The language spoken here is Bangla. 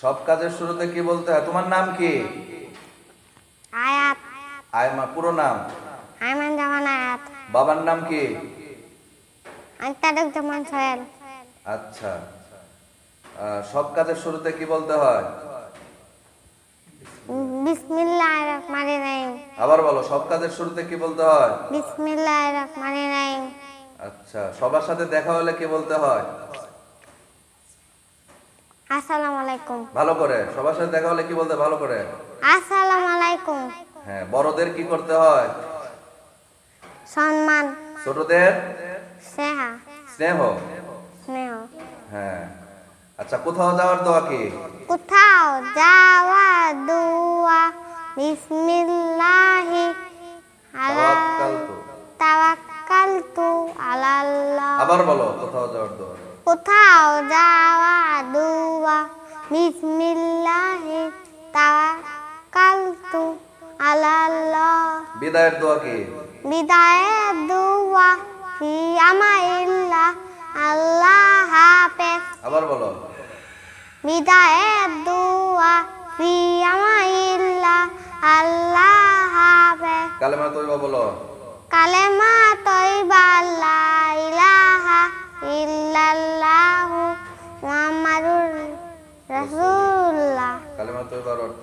সব কাজের শুরুতে কি বলতে হয়? তোমার নাম কি? আয়াত। আয়মা। পুরো নাম? আইমান জামান আয়াত। বাবার নাম কি? আন্তারক জামান সোহেল। আচ্ছা, সব কাজের শুরুতে কি বলতে হয়? বিসমিল্লাহির রহমানির রহিম। আবার বলো, সব কাজের শুরুতে কি বলতে হয়? বিসমিল্লাহির রহমানির রহিম। আচ্ছা, সবার সাথে দেখা হলে কি বলতে হয়? আসসালামু আলাইকুম। ভালো করে। সবার সাথে দেখা হলে কি বলতে হয়? ভালো করে। আসসালামু আলাইকুম। হ্যাঁ। বড়দের কি করতে হয়? সম্মান। ছোটদের? স্নেহ। স্নেহ। স্নেহ। হ্যাঁ। আচ্ছা, কোথাও যাওয়ার দোয়া কি? কোথাও যাওয়ার দোয়া বিসমিল্লাহি তাওয়াক্কালতু। তাওয়াক্কালতু আলাল্লাহ। আবার বলো, কোথাও যাওয়ার দোয়া। কোথাও যাওয়ার দোয়া বিসমিল্লাহি তাওয়াক্কালতু আলাল্লাহ। বিদায়ের দোয়া কি? বিদায়ের দোয়া ফি আমানিল্লাহ। আল্লাহ হাফেজ। আবার বলো। বিদায়ের দোয়া ফি আমানিল্লাহ। আল্লাহ হাফেজ। কালেমা তয়্যিবা বলো। কালেমা তয়্যিবা লা ইলাহা ইল্লাল্লাহু মুহাম্মাদুর রাসূলুল্লাহ। কালেমা তয়্যিবার অর্থ?